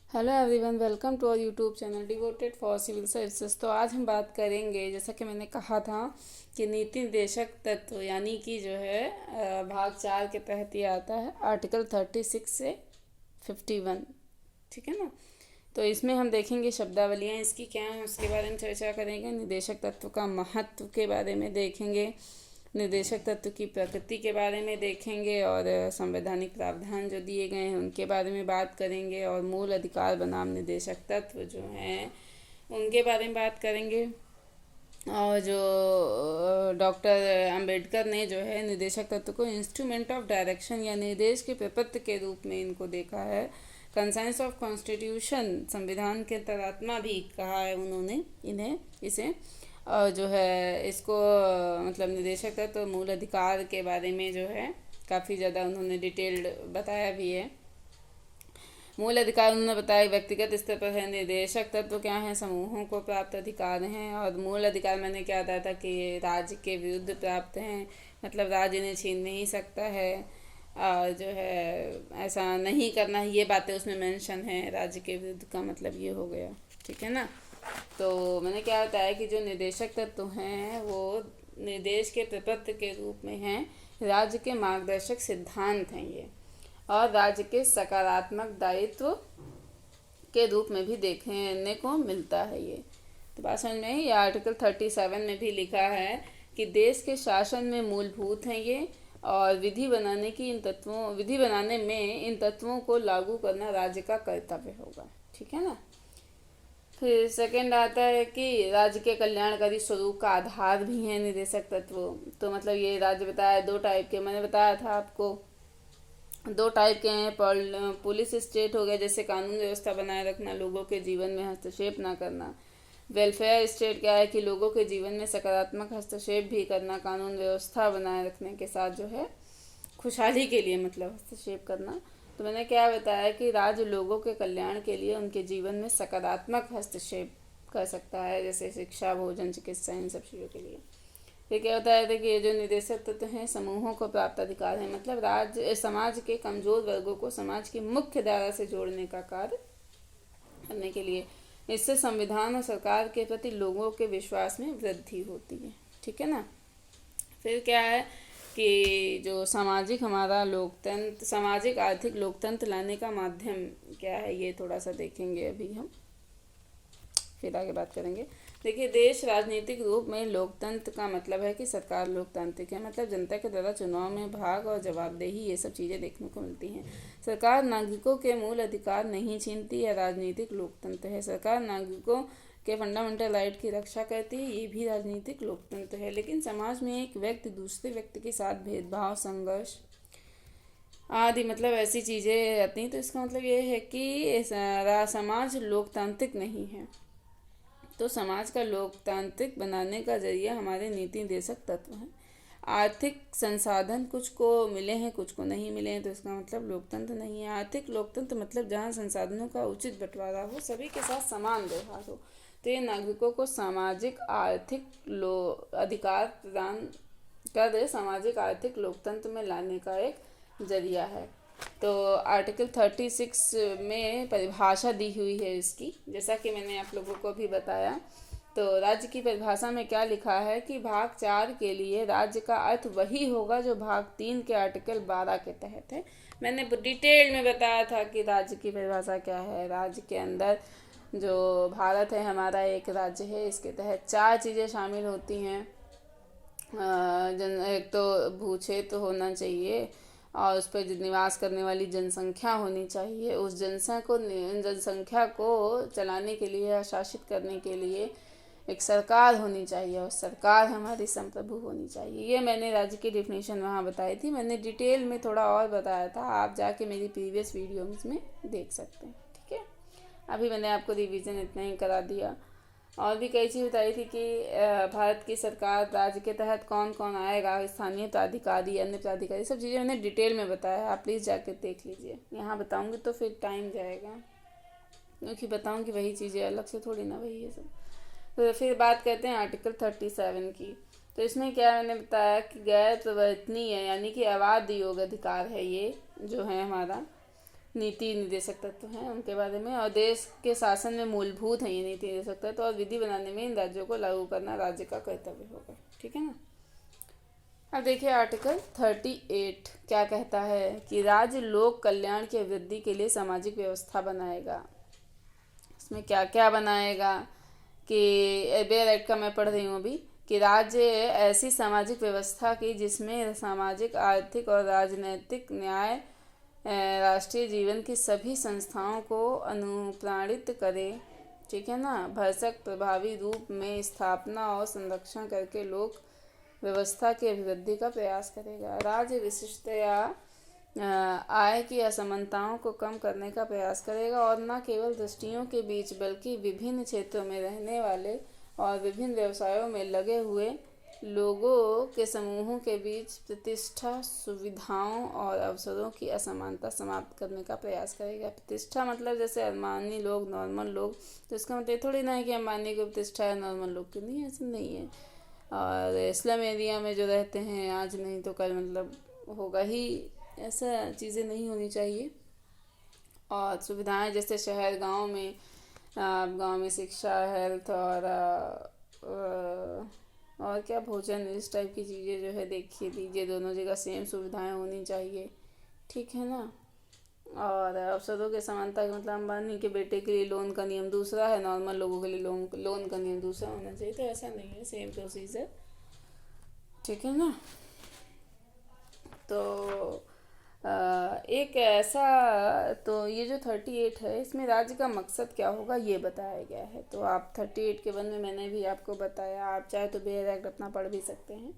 Hello everyone, welcome to our YouTube channel devoted for civil services. तो आज हम बात करेंगे, जैसा कि मैंने कहा था, कि नीति निर्देशक तत्व यानी कि जो है भाग 4 के तहत ये आता है आर्टिकल 36 से 51। ठीक है ना। तो इसमें हम देखेंगे शब्दावलियाँ इसकी क्या हैं, उसके बारे में चर्चा करेंगे। निर्देशक तत्व का महत्व के बारे में देखेंगे, निर्देशक तत्व की प्रकृति के बारे में देखेंगे, और संवैधानिक प्रावधान जो दिए गए हैं उनके बारे में बात करेंगे, और मूल अधिकार बनाम निर्देशक तत्व जो हैं उनके बारे में बात करेंगे। और जो डॉक्टर अंबेडकर ने जो है निर्देशक तत्व को इंस्ट्रूमेंट ऑफ डायरेक्शन या निर्देश के प्रपत्र के रूप में इनको देखा है। कंसाइंस ऑफ कॉन्स्टिट्यूशन, संविधान के अंतरात्मा भी कहा है उन्होंने इसे। और जो है इसको मतलब निर्देशक तत्व मूल अधिकार के बारे में जो है काफ़ी ज़्यादा उन्होंने डिटेल्ड बताया भी है। मूल अधिकार उन्होंने बताया व्यक्तिगत स्तर पर है। निर्देशक तत्व क्या है? समूहों को प्राप्त अधिकार हैं। और मूल अधिकार मैंने क्या बताया था कि राज्य के विरुद्ध प्राप्त हैं, मतलब राज्य इन्हें छीन नहीं सकता है। और जो है ऐसा नहीं करना, ये बातें उसमें मेंशन है। राज्य के विरुद्ध का मतलब ये हो गया, ठीक है ना। तो मैंने क्या बताया कि जो निर्देशक तत्व हैं वो निर्देश के प्रपत्र के रूप में हैं, राज्य के मार्गदर्शक सिद्धांत हैं ये, और राज्य के सकारात्मक दायित्व के रूप में भी देखने को मिलता है ये। तो बात समझ में आई। ये आर्टिकल 37 में भी लिखा है कि देश के शासन में मूलभूत हैं ये, और विधि बनाने में इन तत्वों को लागू करना राज्य का कर्तव्य होगा, ठीक है ना। फिर सेकंड आता है कि राज्य के कल्याणकारी स्वरूप का आधार भी है निर्देशक तत्व। तो मतलब ये राज्य बताया दो टाइप के, मैंने बताया था आपको दो टाइप के हैं। पुलिस स्टेट हो गया, जैसे कानून व्यवस्था बनाए रखना, लोगों के जीवन में हस्तक्षेप ना करना। वेलफेयर स्टेट क्या है कि लोगों के जीवन में सकारात्मक हस्तक्षेप भी करना, कानून व्यवस्था बनाए रखने के साथ जो है खुशहाली के लिए मतलब हस्तक्षेप करना। तो मैंने क्या बताया कि राज्य लोगों के कल्याण के लिए उनके जीवन में सकारात्मक हस्तक्षेप कर सकता है, जैसे शिक्षा, भोजन, चिकित्सा, इन सब चीज़ों के लिए। फिर क्या बताया था कि ये जो निर्देशक तत्व हैं समूहों को प्राप्त अधिकार है, मतलब राज्य समाज के कमजोर वर्गों को समाज की मुख्य धारा से जोड़ने का कार्य करने के लिए। इससे संविधान और सरकार के प्रति लोगों के विश्वास में वृद्धि होती है, ठीक है ना। फिर क्या है कि जो हमारा लोकतंत्र, सामाजिक आर्थिक लोकतंत्र लाने का माध्यम क्या है, ये थोड़ा सा देखेंगे अभी हम, फिर आगे बात करेंगे। देखिए, देश राजनीतिक रूप में लोकतंत्र का मतलब है कि सरकार लोकतांत्रिक है, मतलब जनता के द्वारा चुनाव में भाग और जवाबदेही, ये सब चीज़ें देखने को मिलती हैं। सरकार नागरिकों के मूल अधिकार नहीं छीनती है, राजनीतिक लोकतंत्र है। सरकार नागरिकों के फंडामेंटल राइट की रक्षा करती है, ये भी राजनीतिक लोकतंत्र है। लेकिन समाज में एक व्यक्ति दूसरे व्यक्ति के साथ भेदभाव, संघर्ष आदि मतलब ऐसी चीज़ें आती हैं, तो इसका मतलब ये है कि समाज लोकतांत्रिक नहीं है। तो समाज का लोकतांत्रिक बनाने का जरिया हमारे नीति निर्देशक तत्व हैं। आर्थिक संसाधन कुछ को मिले हैं, कुछ को नहीं मिले हैं, तो इसका मतलब लोकतंत्र नहीं है। आर्थिक लोकतंत्र मतलब जहाँ संसाधनों का उचित बंटवारा हो, सभी के साथ समान व्यवहार हो। तो ये नागरिकों को सामाजिक आर्थिक अधिकार प्रदान कर सामाजिक आर्थिक लोकतंत्र में लाने का एक जरिया है। तो आर्टिकल 36 में परिभाषा दी हुई है इसकी, जैसा कि मैंने आप लोगों को भी बताया। तो राज्य की परिभाषा में क्या लिखा है कि भाग 4 के लिए राज्य का अर्थ वही होगा जो भाग 3 के आर्टिकल 12 के तहत है। मैंने डिटेल में बताया था कि राज्य की परिभाषा क्या है। राज्य के अंदर जो भारत है हमारा एक राज्य है, इसके तहत 4 चीज़ें शामिल होती हैं। एक तो भू क्षेत्र होना चाहिए, और उस पर निवास करने वाली जनसंख्या होनी चाहिए। उस जनसंख्या को चलाने के लिए या शासित करने के लिए एक सरकार होनी चाहिए, और सरकार हमारी संप्रभु होनी चाहिए। ये मैंने राज्य की डिफिनीशन वहाँ बताई थी। मैंने डिटेल में थोड़ा और बताया था, आप जाके मेरी प्रीवियस वीडियो में देख सकते हैं, ठीक है। अभी मैंने आपको रिवीजन इतना ही करा दिया। और भी कई चीज़ बताई थी कि भारत की सरकार राज्य के तहत कौन कौन आएगा, स्थानीय प्राधिकारी, अन्य प्राधिकारी, सब चीज़ें मैंने डिटेल में बताया है। आप प्लीज़ जाकर देख लीजिए। यहाँ बताऊँगी तो फिर टाइम जाएगा, क्योंकि बताऊँगी वही चीज़ें, अलग से थोड़ी ना वही है सब। तो फिर बात करते हैं आर्टिकल 37 की। तो इसमें क्या मैंने बताया कि गैर प्रवर्तनीय यानी कि अबाध योग अधिकार है ये जो है हमारा। नीति निर्देशक तत्व हैं उनके बारे में, और देश के शासन में मूलभूत है ये नीति निर्देशक तत्व, और विधि बनाने में इन राज्यों को लागू करना राज्य का कर्तव्य होगा। ठीक है ना। अब देखिए आर्टिकल 38 क्या कहता है कि राज्य लोक कल्याण की वृद्धि के लिए सामाजिक व्यवस्था बनाएगा। इसमें क्या क्या बनाएगा कि बेयर एक्ट का मैं पढ़ रही हूँ अभी, कि राज्य ऐसी सामाजिक व्यवस्था की जिसमें सामाजिक, आर्थिक और राजनैतिक न्याय राष्ट्रीय जीवन की सभी संस्थाओं को अनुप्राणित करे। ठीक है ना। भरसक प्रभावी रूप में स्थापना और संरक्षण करके लोक व्यवस्था की अभिवृद्धि का प्रयास करेगा। राज्य विशिष्टया आय की असमानताओं को कम करने का प्रयास करेगा और न केवल दृष्टियों के बीच बल्कि विभिन्न क्षेत्रों में रहने वाले और विभिन्न व्यवसायों में लगे हुए लोगों के समूहों के बीच प्रतिष्ठा, सुविधाओं और अवसरों की असमानता समाप्त करने का प्रयास करेगा। प्रतिष्ठा मतलब जैसे अम्बानी लोग, नॉर्मल लोग, तो इसका मतलब थोड़ी ना है कि अम्बानी की प्रतिष्ठा है, नॉर्मल लोग की नहीं, ऐसा नहीं है। और स्लम एरिया में जो रहते हैं आज नहीं तो कल मतलब होगा ही, ऐसा चीज़ें नहीं होनी चाहिए। और सुविधाएं जैसे शहर गांव में शिक्षा, हेल्थ और क्या भोजन, इस टाइप की चीज़ें जो है देखिए दीजिए, दोनों जगह सेम सुविधाएं होनी चाहिए। ठीक है ना। और अवसरों के समानता का मतलब अंबानी के बेटे के लिए लोन का नियम दूसरा है, नॉर्मल लोगों के लिए लोन का नियम दूसरा होना चाहिए, तो ऐसा नहीं है, सेम प्रोसीजर। ठीक है ना। तो एक ऐसा, तो ये जो 38 है इसमें राज्य का मकसद क्या होगा ये बताया गया है। तो आप 38 के 1 में मैंने भी आपको बताया, आप चाहे तो बेयर एक्ट अपना पढ़ भी सकते हैं।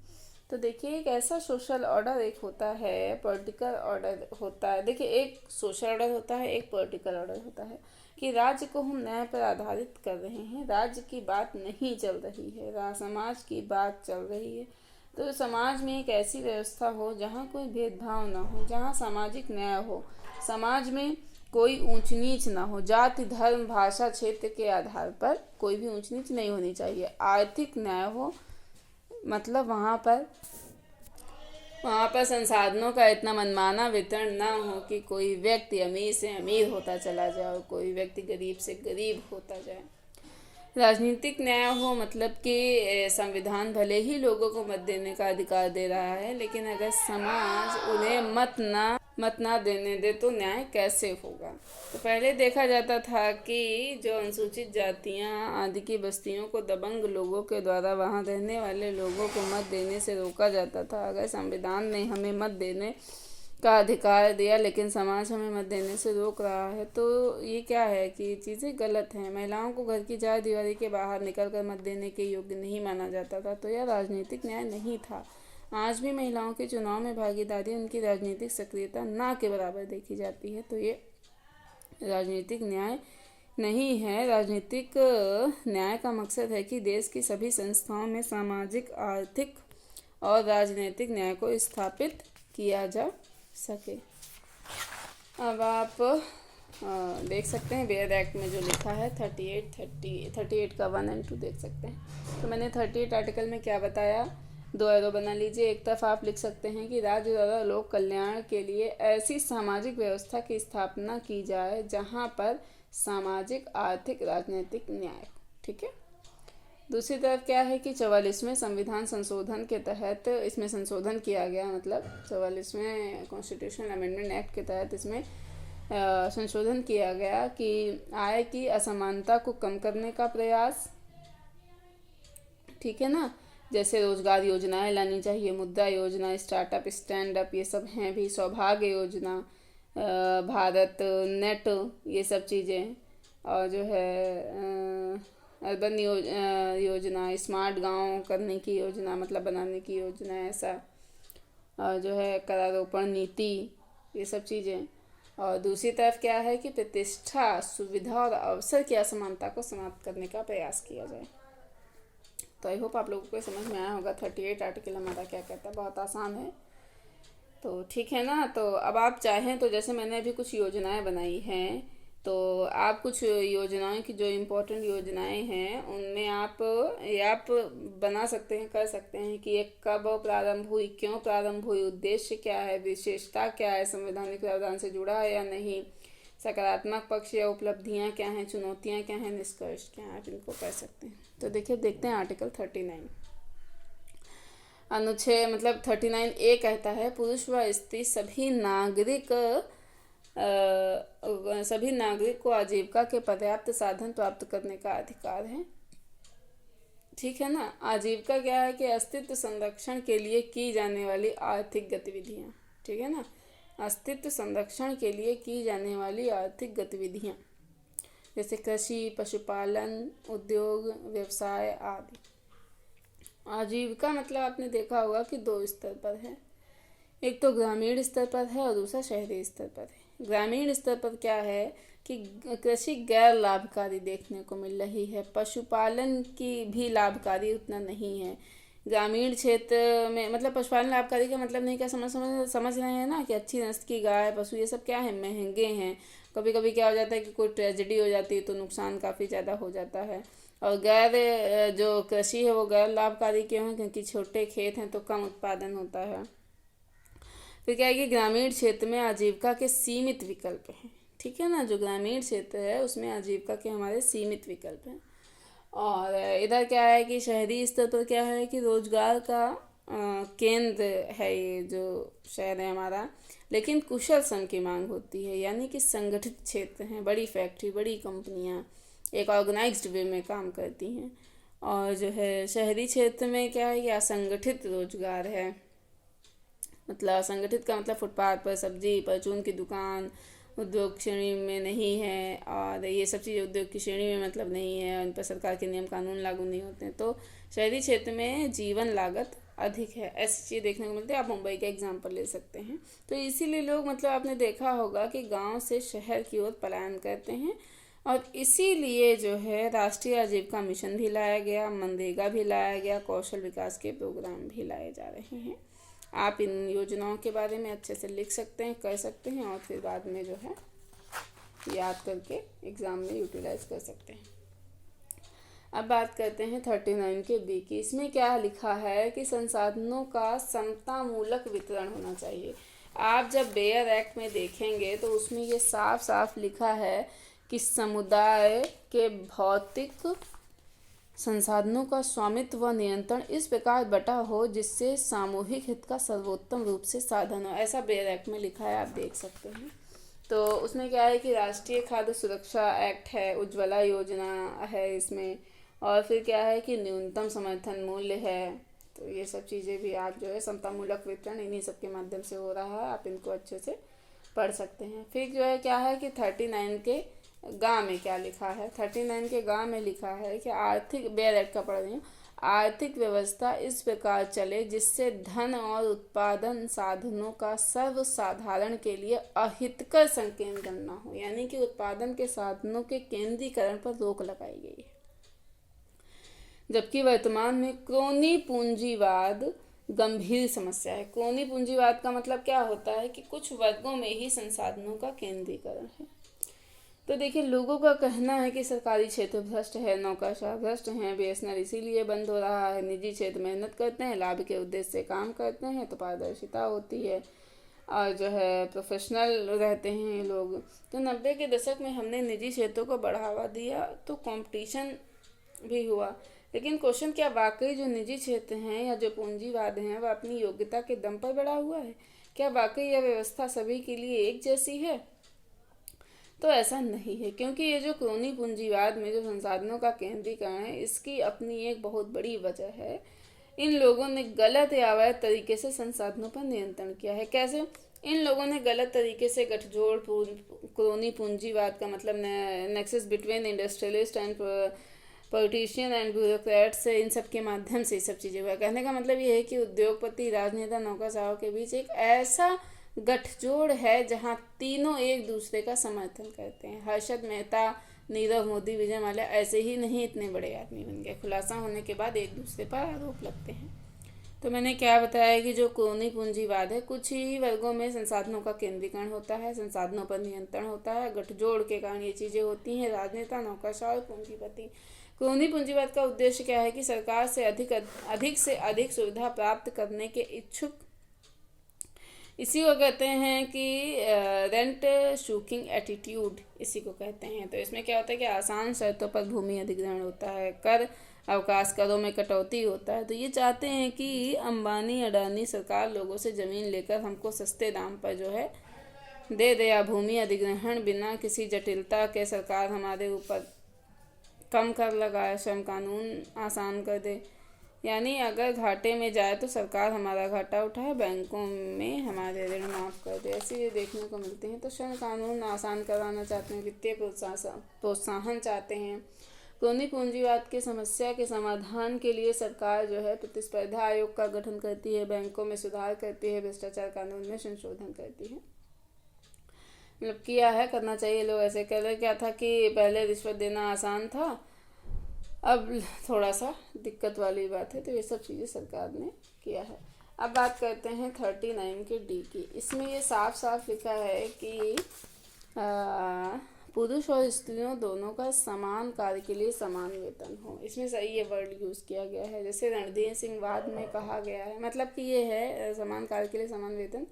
तो देखिए एक ऐसा सोशल ऑर्डर एक होता है, पॉलिटिकल ऑर्डर होता है। देखिए एक सोशल ऑर्डर होता है, एक पॉलिटिकल ऑर्डर होता है, कि राज्य को हम न्याय पर आधारित कर रहे हैं, राज्य की बात नहीं चल रही है, समाज की बात चल रही है। तो समाज में एक ऐसी व्यवस्था हो जहाँ कोई भेदभाव ना हो, जहाँ सामाजिक न्याय हो, समाज में कोई ऊंच नीच ना हो, जाति, धर्म, भाषा, क्षेत्र के आधार पर कोई भी ऊंच नीच नहीं होनी चाहिए। आर्थिक न्याय हो, मतलब वहाँ पर संसाधनों का इतना मनमाना वितरण ना हो कि कोई व्यक्ति अमीर से अमीर होता चला जाए और कोई व्यक्ति गरीब से गरीब होता जाए। राजनीतिक न्याय हो, मतलब कि संविधान भले ही लोगों को मत देने का अधिकार दे रहा है, लेकिन अगर समाज उन्हें मत ना देने दे तो न्याय कैसे होगा। तो पहले देखा जाता था कि जो अनुसूचित जातियां आदि की बस्तियों को दबंग लोगों के द्वारा वहां रहने वाले लोगों को मत देने से रोका जाता था। अगर संविधान ने हमें मत देने का अधिकार दिया लेकिन समाज हमें मत देने से रोक रहा है, तो ये क्या है कि चीज़ें गलत हैं। महिलाओं को घर की चार दीवारी के बाहर निकल कर मत देने के योग्य नहीं माना जाता था, तो यह राजनीतिक न्याय नहीं था। आज भी महिलाओं के चुनाव में भागीदारी, उनकी राजनीतिक सक्रियता ना के बराबर देखी जाती है, तो ये राजनीतिक न्याय नहीं है। राजनीतिक न्याय का मकसद है कि देश की सभी संस्थाओं में सामाजिक, आर्थिक और राजनीतिक न्याय को स्थापित किया जा सके। अब आप देख सकते हैं बेयर एक्ट में जो लिखा है 38 का 1 और 2 देख सकते हैं। तो मैंने 38 आर्टिकल में क्या बताया, 2 एरो बना लीजिए। एक तरफ आप लिख सकते हैं कि राज्य द्वारा लोक कल्याण के लिए ऐसी सामाजिक व्यवस्था की स्थापना की जाए जहां पर सामाजिक, आर्थिक, राजनीतिक न्याय। ठीक है। दूसरी तरफ क्या है कि 44वें संविधान संशोधन के तहत इसमें संशोधन किया गया, मतलब 44वें कॉन्स्टिट्यूशनल अमेंडमेंट एक्ट के तहत इसमें संशोधन किया गया कि आय की असमानता को कम करने का प्रयास। ठीक है ना। जैसे रोजगार योजनाएं लानी चाहिए, मुद्रा योजना, स्टार्टअप, स्टैंड अप, ये सब हैं भी, सौभाग्य योजना, भारत नेट, ये सब चीज़ें, और जो है अर्बन योजना, स्मार्ट गांव करने की योजना, मतलब बनाने की योजना, ऐसा, और जो है करारोपण नीति, ये सब चीज़ें। और दूसरी तरफ क्या है कि प्रतिष्ठा, सुविधा और अवसर की असमानता को समाप्त करने का प्रयास किया जाए। तो आई होप आप लोगों को समझ में आया होगा 38 आर्टिकल हमारा क्या कहता है, बहुत आसान है। तो ठीक है ना। तो अब आप चाहें तो जैसे मैंने अभी कुछ योजनाएं बनाई हैं, तो आप कुछ योजनाओं की जो इम्पोर्टेंट योजनाएं हैं उनमें आप बना सकते हैं, कर सकते हैं कि ये कब प्रारंभ हुई, क्यों प्रारंभ हुई, उद्देश्य क्या है, विशेषता क्या है, संवैधानिक प्रावधान से जुड़ा है या नहीं, सकारात्मक पक्ष या उपलब्धियां क्या हैं, चुनौतियां क्या हैं, निष्कर्ष क्या हैं, आप इनको पढ़ सकते हैं। तो देखिए देखते हैं आर्टिकल 39। अनुच्छेद मतलब 39A कहता है पुरुष व स्त्री सभी नागरिक को आजीविका के पर्याप्त साधन प्राप्त करने का अधिकार है। ठीक है ना। आजीविका क्या है कि अस्तित्व संरक्षण के लिए की जाने वाली आर्थिक गतिविधियाँ। ठीक है ना, अस्तित्व संरक्षण के लिए की जाने वाली आर्थिक गतिविधियाँ जैसे कृषि, पशुपालन, उद्योग, व्यवसाय आदि। आजीविका मतलब आपने देखा होगा कि दो स्तर पर है, एक तो ग्रामीण स्तर पर है और दूसरा शहरी स्तर पर है। ग्रामीण स्तर पर क्या है कि कृषि गैर लाभकारी देखने को मिल रही है, पशुपालन की भी लाभकारी उतना नहीं है। ग्रामीण क्षेत्र में मतलब पशुपालन लाभकारी का मतलब नहीं, क्या समझ रहे हैं ना, कि अच्छी नस्ल की गाय पशु ये सब क्या है, महंगे हैं। कभी कभी क्या हो जाता है कि कोई ट्रेजेडी हो जाती है तो नुकसान काफ़ी ज़्यादा हो जाता है। और गैर जो कृषि है वो गैर लाभकारी क्यों है, क्योंकि छोटे खेत हैं तो कम उत्पादन होता है। फिर क्या है कि ग्रामीण क्षेत्र में आजीविका के सीमित विकल्प हैं। ठीक है ना, जो ग्रामीण क्षेत्र है उसमें आजीविका के हमारे सीमित विकल्प हैं। और इधर क्या है कि शहरी स्तर पर क्या है कि रोजगार का केंद्र है ये जो शहर है हमारा, लेकिन कुशल श्रम की मांग होती है, यानी कि संगठित क्षेत्र हैं, बड़ी फैक्ट्री, बड़ी कंपनियां एक ऑर्गेनाइज्ड वे में काम करती हैं। और जो है शहरी क्षेत्र में क्या है कि असंगठित रोजगार है, मतलब असंगठित का मतलब फुटपाथ पर सब्जी परचून की दुकान उद्योग श्रेणी में नहीं है, और ये सब चीज़ें उद्योग की श्रेणी में मतलब नहीं है, उन पर सरकार के नियम कानून लागू नहीं होते हैं। तो शहरी क्षेत्र में जीवन लागत अधिक है, ऐसी चीज़ देखने को मिलती है। आप मुंबई का एग्जाम्पल ले सकते हैं। तो इसीलिए लोग मतलब आपने देखा होगा कि गांव से शहर की ओर पलायन करते हैं, और इसीलिए जो है राष्ट्रीय आजीविका मिशन भी लाया गया, मनरेगा भी लाया गया, कौशल विकास के प्रोग्राम भी लाए जा रहे हैं। आप इन योजनाओं के बारे में अच्छे से लिख सकते हैं, कर सकते हैं, और फिर बाद में जो है याद करके एग्ज़ाम में यूटिलाइज कर सकते हैं। अब बात करते हैं 39 के बी की। इसमें क्या लिखा है कि संसाधनों का समतामूलक वितरण होना चाहिए। आप जब बेयर एक्ट में देखेंगे तो उसमें ये साफ साफ लिखा है कि समुदाय के भौतिक संसाधनों का स्वामित्व व नियंत्रण इस प्रकार बटा हो जिससे सामूहिक हित का सर्वोत्तम रूप से साधन हो। ऐसा बेयर एक्ट में लिखा है, आप देख सकते हैं। तो उसमें क्या है कि राष्ट्रीय खाद्य सुरक्षा एक्ट है, उज्ज्वला योजना है इसमें, और फिर क्या है कि न्यूनतम समर्थन मूल्य है। तो ये सब चीज़ें भी आप जो है समतामूलक वितरण इन्हीं सब के माध्यम से हो रहा है, आप इनको अच्छे से पढ़ सकते हैं। फिर जो है क्या है कि 39 के गाँव में क्या लिखा है। 39 के गाँव में लिखा है कि आर्थिक बेयर एक्ट का पढ़ रही हूँ, आर्थिक व्यवस्था इस प्रकार चले जिससे धन और उत्पादन साधनों का सर्वसाधारण के लिए अहितकर संकेंद्रण न हो, यानी कि उत्पादन के साधनों के केंद्रीकरण पर रोक लगाई गई है। जबकि वर्तमान में क्रोनी पूंजीवाद गंभीर समस्या है। क्रोनी पूंजीवाद का मतलब क्या होता है कि कुछ वर्गों में ही संसाधनों का केंद्रीकरण है। तो देखिए लोगों का कहना है कि सरकारी क्षेत्र भ्रष्ट है, नौकरशाह भ्रष्ट हैं, बीएसएनएल इसीलिए बंद हो रहा है, निजी क्षेत्र मेहनत करते हैं, लाभ के उद्देश्य से काम करते हैं तो पारदर्शिता होती है, और जो है प्रोफेशनल रहते हैं लोग। तो 90 के दशक में हमने निजी क्षेत्रों को बढ़ावा दिया तो कंपटीशन भी हुआ, लेकिन क्वेश्चन क्या वाकई जो निजी क्षेत्र हैं या जो पूंजीवाद हैं वह अपनी योग्यता के दम पर बढ़ा हुआ है? क्या वाकई यह व्यवस्था सभी के लिए एक जैसी है? तो ऐसा नहीं है, क्योंकि ये जो क्रोनी पूंजीवाद में जो संसाधनों का केंद्रीकरण है इसकी अपनी एक बहुत बड़ी वजह है। इन लोगों ने गलत या अवैध तरीके से संसाधनों पर नियंत्रण किया है। कैसे? इन लोगों ने गलत तरीके से गठजोड़ क्रोनी पूंजीवाद का मतलब nexus between industrialist and politician and bureaucrat से, इन सब के माध्यम से ये सब चीज़ें हुआ। कहने का मतलब ये है कि उद्योगपति, राजनेता, नौकरशाहों के बीच एक ऐसा गठजोड़ है जहां तीनों एक दूसरे का समर्थन करते हैं। हर्षद मेहता, नीरव मोदी, विजय माल्या ऐसे ही नहीं इतने बड़े आदमी बन गए, खुलासा होने के बाद एक दूसरे पर आरोप लगते हैं। तो मैंने क्या बताया कि जो क्रोनी पूंजीवाद है कुछ ही वर्गों में संसाधनों का केंद्रीकरण होता है, संसाधनों पर नियंत्रण होता है, गठजोड़ के कारण ये चीज़ें होती हैं। राजनेता, नौकरशाह और पूंजीपति। क्रोनी पूंजीवाद का उद्देश्य क्या है कि सरकार से अधिक से अधिक सुविधा प्राप्त करने के इसी को कहते हैं कि रेंट शूकिंग एटीट्यूड, इसी को कहते हैं। तो इसमें क्या होता है कि आसान शर्तों पर भूमि अधिग्रहण होता है, कर अवकाश करों में कटौती होता है। तो ये चाहते हैं कि अंबानी अडानी सरकार लोगों से ज़मीन लेकर हमको सस्ते दाम पर जो है दे दे, या भूमि अधिग्रहण बिना किसी जटिलता के सरकार हमारे ऊपर कम कर लगाए, श्रम कानून आसान कर दे। यानी अगर घाटे में जाए तो सरकार हमारा घाटा उठाए, बैंकों में हमारे ऋण माफ़ कर दे, ऐसे ये देखने को मिलते हैं। तो श्रम कानून आसान कराना चाहते हैं, वित्तीय प्रोत्साहन चाहते हैं। क्रोनी पूंजीवाद की समस्या के समाधान के लिए सरकार जो है प्रतिस्पर्धा आयोग का गठन करती है, बैंकों में सुधार करती है, भ्रष्टाचार कानून में संशोधन करती है। मतलब किया है, करना चाहिए। लोग ऐसे कह रहे, क्या था कि पहले रिश्वत देना आसान था, अब थोड़ा सा दिक्कत वाली बात है। तो ये सब चीज़ें सरकार ने किया है। अब बात करते हैं 39 के डी की। इसमें ये साफ साफ लिखा है कि पुरुष और स्त्रियों दोनों का समान कार्य के लिए समान वेतन हो। इसमें सही ये वर्ड यूज़ किया गया है, जैसे रणधीर सिंह वाद में कहा गया है। मतलब कि ये है समान कार्य के लिए समान वेतन,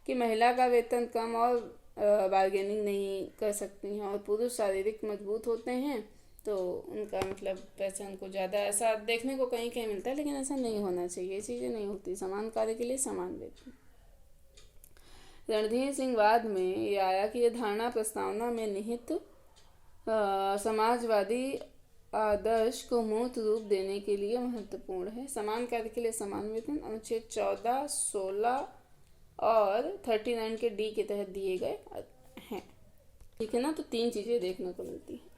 कि महिला का वेतन कम और बार्गेनिंग नहीं कर सकती हैं, और पुरुष शारीरिक मजबूत होते हैं तो उनका मतलब पैसा उनको ज़्यादा, ऐसा देखने को कहीं कहीं मिलता है, लेकिन ऐसा नहीं होना चाहिए। ये चीज़ें नहीं होती, समान कार्य के लिए समान वेतन। रणधीर सिंह वाद में ये आया कि ये धारणा प्रस्तावना में निहित समाजवादी आदर्श को मूर्त रूप देने के लिए महत्वपूर्ण है। समान कार्य के लिए समान वेतन अनुच्छेद 14, 16 और 39 के डी के तहत दिए गए हैं। ठीक है ना। तो 3 चीज़ें देखने को मिलती हैं।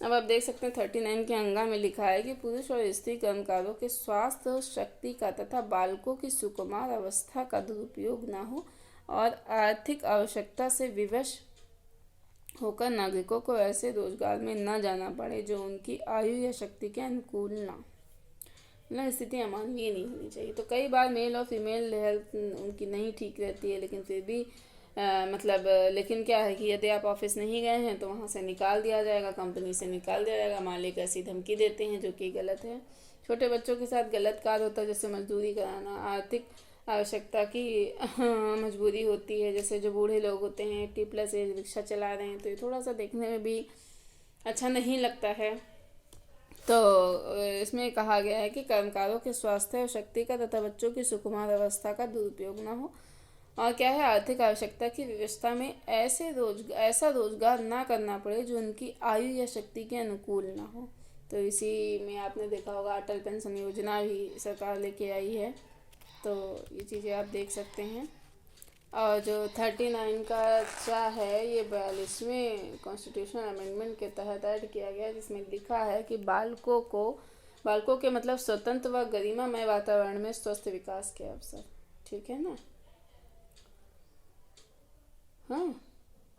अब आप देख सकते हैं 39 के अंगा में लिखा है कि पुरुष और स्त्री कर्मकारों के स्वास्थ्य और शक्ति का तथा बालकों की सुकुमार अवस्था का दुरुपयोग न हो, और आर्थिक आवश्यकता से विवश होकर नागरिकों को ऐसे रोजगार में न जाना पड़े जो उनकी आयु या शक्ति के अनुकूल ना, मतलब स्थिति अमानवीय नहीं होनी चाहिए। तो कई बार मेल और फीमेल हेल्थ उनकी नहीं ठीक रहती है, लेकिन फिर भी लेकिन क्या है कि यदि आप ऑफिस नहीं गए हैं तो वहाँ से निकाल दिया जाएगा, कंपनी से निकाल दिया जाएगा। मालिक ऐसी धमकी देते हैं, जो कि गलत है। छोटे बच्चों के साथ गलत कार्य होता है, जैसे मजदूरी कराना। आर्थिक आवश्यकता की मजबूरी होती है, जैसे जो बूढ़े लोग होते हैं 80+ एज, रिक्शा चला रहे हैं, तो ये थोड़ा सा देखने में भी अच्छा नहीं लगता है। तो इसमें कहा गया है कि कर्मकारों के स्वास्थ्य और शक्ति का तथा बच्चों की सुकुमार अवस्था का दुरुपयोग न हो, और क्या है, आर्थिक आवश्यकता की व्यवस्था में ऐसा रोजगार ना करना पड़े जो उनकी आयु या शक्ति के अनुकूल ना हो। तो इसी में आपने देखा होगा अटल पेंशन योजना भी सरकार लेके आई है। तो ये चीज़ें आप देख सकते हैं। और जो 39 का क्या है, ये 42वें कॉन्स्टिट्यूशनल अमेंडमेंट के तहत ऐड किया गया, जिसमें लिखा है कि बालकों के मतलब स्वतंत्र व गरिमामय वातावरण में स्वस्थ विकास के अवसर। ठीक है ना। हाँ।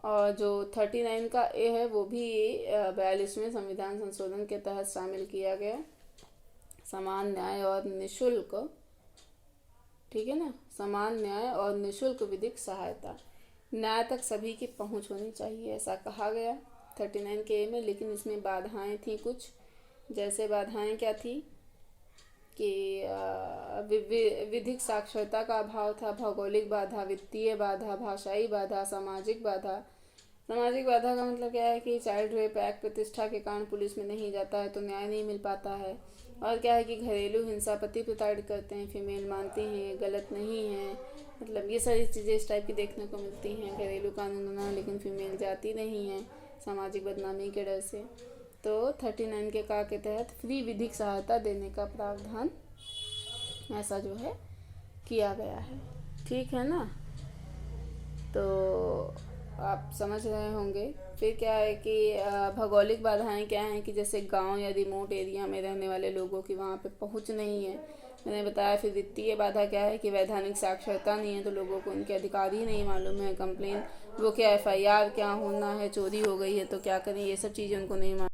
और जो 39 का ए है वो भी 42वें संविधान संशोधन के तहत शामिल किया गया। समान न्याय और निःशुल्क, ठीक है ना, समान न्याय और निःशुल्क विधिक सहायता, न्याय तक सभी की पहुंच होनी चाहिए, ऐसा कहा गया 39 के ए में। लेकिन इसमें बाधाएं थी कुछ, जैसे बाधाएं क्या थी कि विधिक साक्षरता का अभाव था, भौगोलिक बाधा, वित्तीय बाधा, भाषाई बाधा, सामाजिक बाधा। सामाजिक बाधा का मतलब क्या है कि चाइल्ड रेप एक्ट प्रतिष्ठा के कारण पुलिस में नहीं जाता है तो न्याय नहीं मिल पाता है। और क्या है कि घरेलू हिंसा, पति प्रिटाइड करते हैं, फीमेल मानती हैं, गलत नहीं है, मतलब ये सारी चीज़ें इस टाइप की देखने को मिलती हैं। घरेलू कानून बना लेकिन फीमेल जाती नहीं है सामाजिक बदनामी के डर से। तो 39 के का के तहत फ्री विधिक सहायता देने का प्रावधान ऐसा जो है किया गया है। ठीक है ना। तो आप समझ रहे होंगे। फिर क्या है कि भौगोलिक बाधाएं क्या हैं कि जैसे गांव या रिमोट एरिया में रहने वाले लोगों की वहाँ पे पहुँच नहीं है, मैंने बताया। फिर वित्तीय बाधा क्या है कि वैधानिक साक्षरता नहीं है, तो लोगों को उनके अधिकार ही नहीं मालूम है। कंप्लेन वो क्या, FIR क्या होना है, चोरी हो गई है तो क्या करें, ये सब चीज़ें उनको नहीं मालूम।